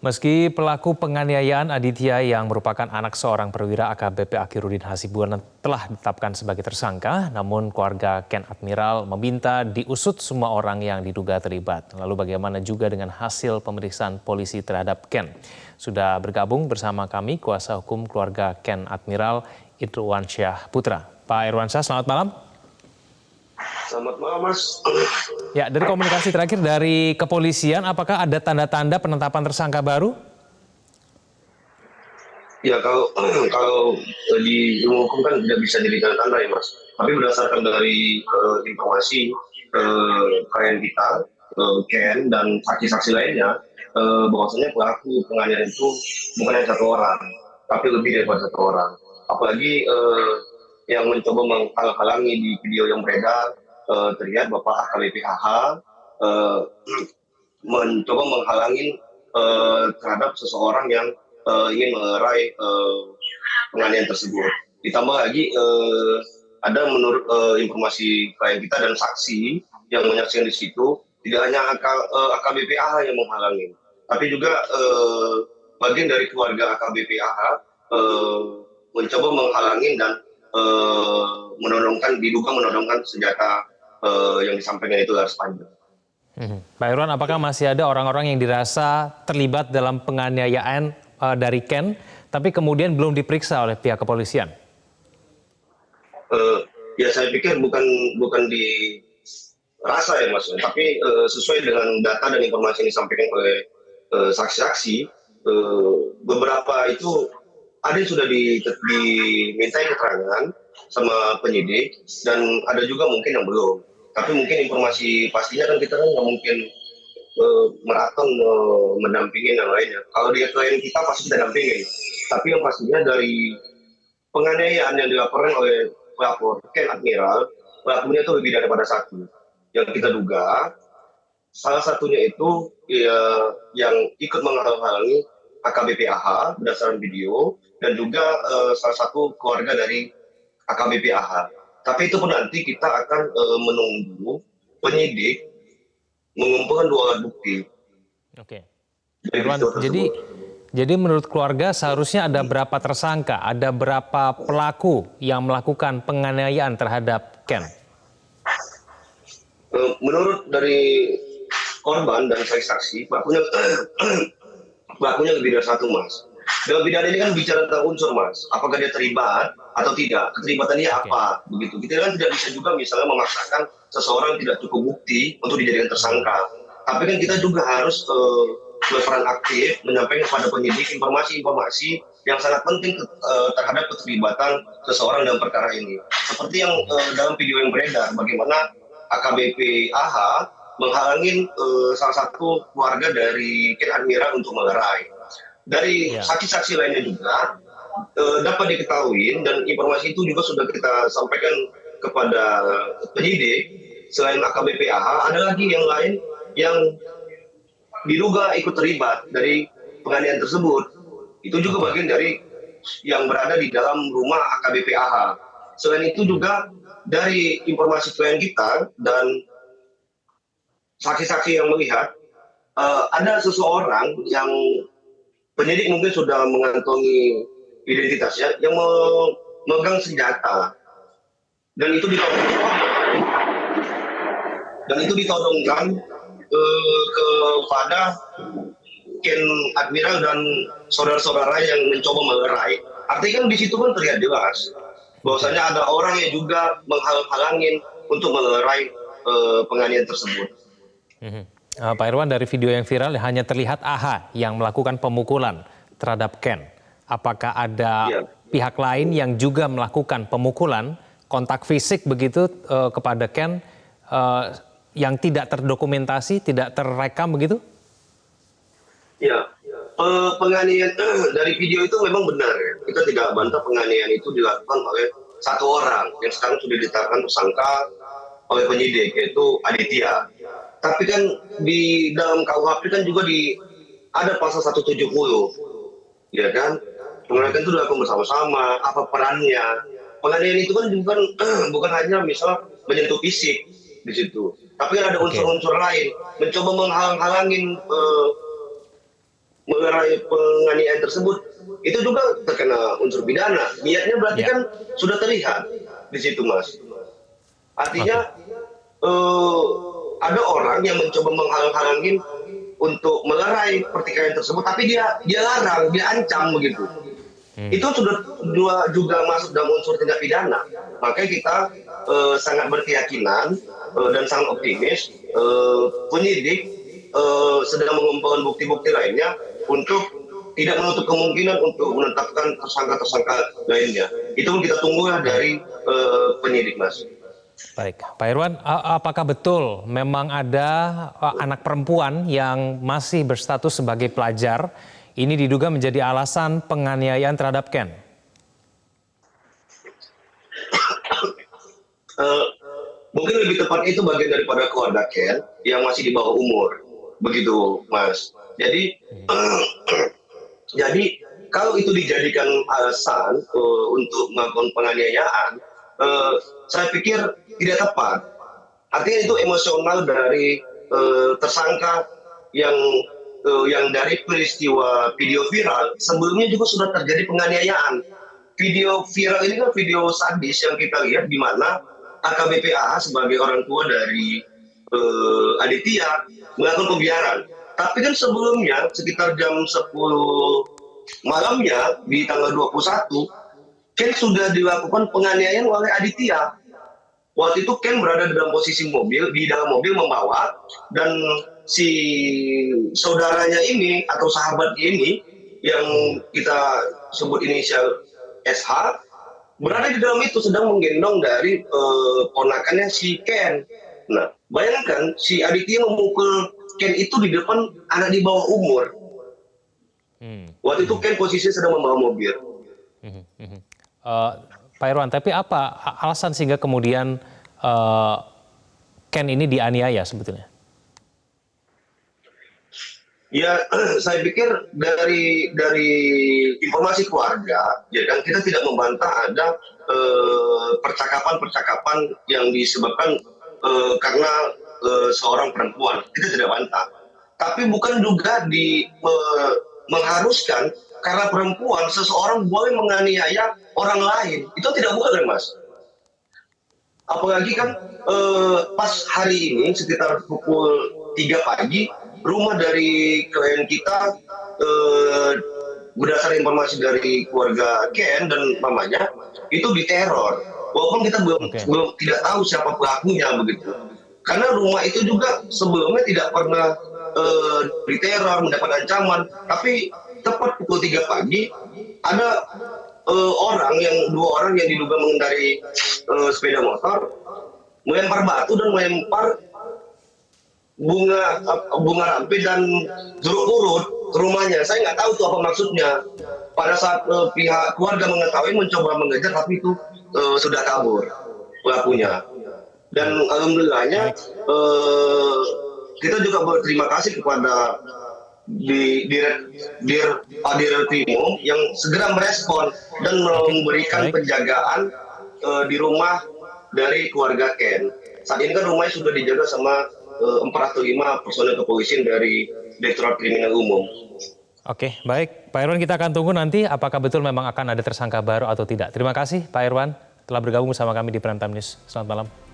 Meski pelaku penganiayaan Aditya yang merupakan anak seorang perwira AKBP Akhirudin Hasibuan telah ditetapkan sebagai tersangka, namun keluarga Ken Admiral meminta diusut semua orang yang diduga terlibat. Lalu bagaimana juga dengan hasil pemeriksaan polisi terhadap Ken? Sudah bergabung bersama kami kuasa hukum keluarga Ken Admiral Irwansyah Putra. Pak Irwansyah, selamat malam. Selamat malam, Mas. Ya, dari komunikasi terakhir dari kepolisian, apakah ada tanda-tanda penetapan tersangka baru? Ya, kalau di ilmu hukum kan tidak bisa jadi tanda-tanda ya, Mas. Tapi berdasarkan dari informasi klien kita, Ken dan saksi-saksi lainnya, bahwasanya pelaku penganiayaan itu bukan hanya satu orang, tapi lebih daripada satu orang. Apalagi yang mencoba menghalang-halangi di video yang beredar, terlihat Bapak AKBP HH mencoba menghalangi terhadap seseorang yang ingin melerai penganiayaan tersebut. Ditambah lagi ada menurut informasi klien kita dan saksi yang menyaksikan di situ, tidak hanya AKBP AH yang menghalangi, tapi juga bagian dari keluarga AKBP AH mencoba menghalangi dan diduga menodongkan senjata yang disampaikan itu laras panjang. Pak Irwan, apakah masih ada orang-orang yang dirasa terlibat dalam penganiayaan dari Ken, tapi kemudian belum diperiksa oleh pihak kepolisian? Ya saya pikir bukan dirasa ya Mas, tapi sesuai dengan data dan informasi yang disampaikan oleh saksi-saksi, beberapa itu ada yang sudah dimintai keterangan sama penyidik dan ada juga mungkin yang belum. Tapi mungkin informasi pastinya kan kita kan nggak mungkin merata mendampingin yang lainnya. Kalau dia klien kita pasti kita dampingin. Tapi yang pastinya dari penganiayaan yang dilaporkan oleh pelapor Ken Admiral, pelakunya itu lebih daripada satu. Yang kita duga, salah satunya itu ya, yang ikut menghalang-halangi AKBP AH berdasarkan video, dan juga salah satu keluarga dari AKBP AH. Tapi itu pun nanti kita akan menunggu penyidik mengumpulkan dua alat bukti. Oke. Irwan, jadi menurut keluarga seharusnya ada berapa tersangka, ada berapa pelaku yang melakukan penganiayaan terhadap Ken? Menurut dari korban dan saksi-saksi, pelakunya lebih dari satu, Mas. Dalam pidana ini kan bicara tentang unsur, Mas. Apakah dia terlibat atau tidak? Keterlibatannya apa? Begitu. Kita kan tidak bisa juga misalnya memaksakan seseorang tidak cukup bukti untuk dijadikan tersangka. Tapi kan kita juga harus berperan aktif menyampaikan kepada penyidik informasi-informasi yang sangat penting terhadap keterlibatan seseorang dalam perkara ini. Seperti yang dalam video yang beredar, bagaimana AKBP AH menghalangi salah satu keluarga dari Ken Admiral untuk melerai. Dari saksi-saksi lainnya juga dapat diketahui, dan informasi itu juga sudah kita sampaikan kepada penyidik. Selain AKBP AH, ada lagi yang lain yang diduga ikut terlibat dari penganiayaan tersebut. Itu juga bagian dari yang berada di dalam rumah AKBP AH. Selain itu juga dari informasi klien kita dan saksi-saksi yang melihat, ada seseorang yang penyidik mungkin sudah mengantongi identitasnya yang memegang senjata, dan itu ditodongkan kepada Ken Admiral dan saudara-saudara yang mencoba melerai. Artinya kan di situ kan terlihat jelas bahwasanya ada orang yang juga menghalang-halangin untuk melerai penganiayaan tersebut. Pak Irwan, dari video yang viral hanya terlihat AH yang melakukan pemukulan terhadap Ken. Apakah ada pihak lain yang juga melakukan pemukulan, kontak fisik begitu kepada Ken yang tidak terdokumentasi, tidak terekam begitu? Ya, penganiayaan dari video itu memang benar. Kita tidak bantah penganiayaan itu dilakukan oleh satu orang yang sekarang sudah ditetapkan tersangka oleh penyidik, yaitu Aditya. Tapi kan di dalam KUHP kan juga ada pasal 170, ya kan? Penganiayaan itu dilakukan bersama-sama, apa perannya? Penganiayaan itu kan bukan hanya misal menyentuh fisik di situ, tapi kan ada unsur-unsur lain, mencoba menghalang-halangin melerai penganiayaan tersebut, itu juga terkena unsur pidana. Niatnya berarti Ya. kan sudah terlihat di situ, Mas. Artinya ada orang yang mencoba menghalang-halangin untuk melerai pertikaian tersebut, tapi dia larang, dia ancam begitu. Itu sudah juga masuk dalam unsur tindak pidana. Makanya kita sangat berkeyakinan dan sangat optimis penyidik sedang mengumpulkan bukti-bukti lainnya untuk tidak menutup kemungkinan untuk menetapkan tersangka-tersangka lainnya. Itu pun kita tunggu dari penyidik, Mas. Baik, Pak Irwan, apakah betul memang ada anak perempuan yang masih berstatus sebagai pelajar ini diduga menjadi alasan penganiayaan terhadap Ken? Mungkin lebih tepat itu bagian daripada keluarga Ken yang masih di bawah umur, begitu, Mas. Jadi, jadi kalau itu dijadikan alasan untuk melakukan penganiayaan, saya pikir tidak tepat. Artinya itu emosional dari tersangka yang dari peristiwa video viral sebelumnya juga sudah terjadi penganiayaan. Video viral ini kan video sadis yang kita lihat di mana AKBP AA sebagai orang tua dari Aditya melakukan pembiaran. Tapi kan sebelumnya sekitar jam 10 malamnya di tanggal 21, Ken sudah dilakukan penganiayaan oleh Aditya. Waktu itu Ken berada di dalam posisi mobil, di dalam mobil membawa, dan si saudaranya ini atau sahabat ini yang kita sebut inisial SH berada di dalam itu sedang menggendong dari ponakannya si Ken. Nah, bayangkan si Aditya memukul Ken itu di depan anak di bawah umur. Waktu itu Ken posisinya sedang membawa mobil. Pak Irwan, tapi apa alasan sehingga kemudian Ken ini dianiaya sebetulnya? Ya, saya pikir dari informasi keluarga, ya kan kita tidak membantah ada percakapan-percakapan yang disebabkan karena seorang perempuan. Kita tidak bantah. Tapi bukan juga mengharuskan karena perempuan seseorang boleh menganiaya orang lain. Itu tidak boleh, Mas. Apalagi kan pas hari ini sekitar pukul 3 pagi, rumah dari klien kita berdasar informasi dari keluarga Ken dan mamanya itu diteror. Walaupun kita belum tidak tahu siapa pelakunya begitu. Karena rumah itu juga sebelumnya tidak pernah diteror, mendapat ancaman. Tapi tepat pukul 3 pagi ada dua orang yang diduga mengendarai sepeda motor melempar batu dan melempar bunga rampai dan jeruk purut ke rumahnya. Saya nggak tahu tuh apa maksudnya. Pada saat pihak keluarga mengetahui mencoba mengejar, tapi itu sudah kabur pelakunya. Dan alhamdulillahnya kita juga berterima kasih kepada Dirkrimum yang segera merespon dan memberikan penjagaan di rumah dari keluarga Ken. Saat ini kan rumahnya sudah dijaga sama 4 atau 5 personel kepolisian dari Direktorat Kriminal Umum. Oke, baik. Pak Irwan, kita akan tunggu nanti apakah betul memang akan ada tersangka baru atau tidak. Terima kasih Pak Irwan telah bergabung bersama kami di Prime Time News. Selamat malam.